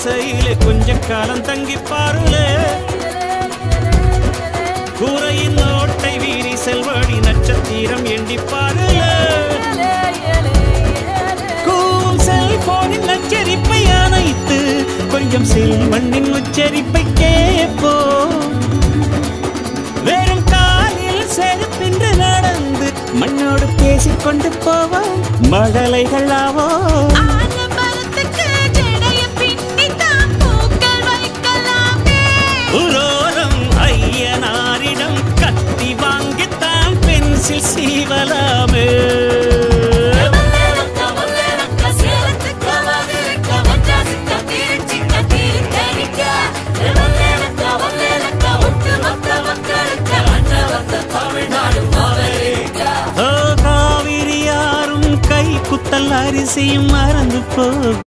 குடிசையிலே கொஞ்ச காலம் தங்கி பாருலே கூரையின் ஓட்டை வீரி செல்வாடி நட்சத்திரம் எண்டி பாருலே கூவும் செல்போனின் நச்சரிப்பை அணைத்து கொஞ்சம் செல்வண்ணின் உச்சரிப்பை கேப்போ வெறும் காலில் செருப்பின்று நடந்து மண்ணோடு பேசிக்கொண்டு போவோம் மழலைகளாவோ உரோரம் ஐயனாரிடம் கத்தி வாங்கித்தான் பென்சில் சீவலாமே காவிரி யாரும் கை குத்தல் அரிசியும் மறந்து போ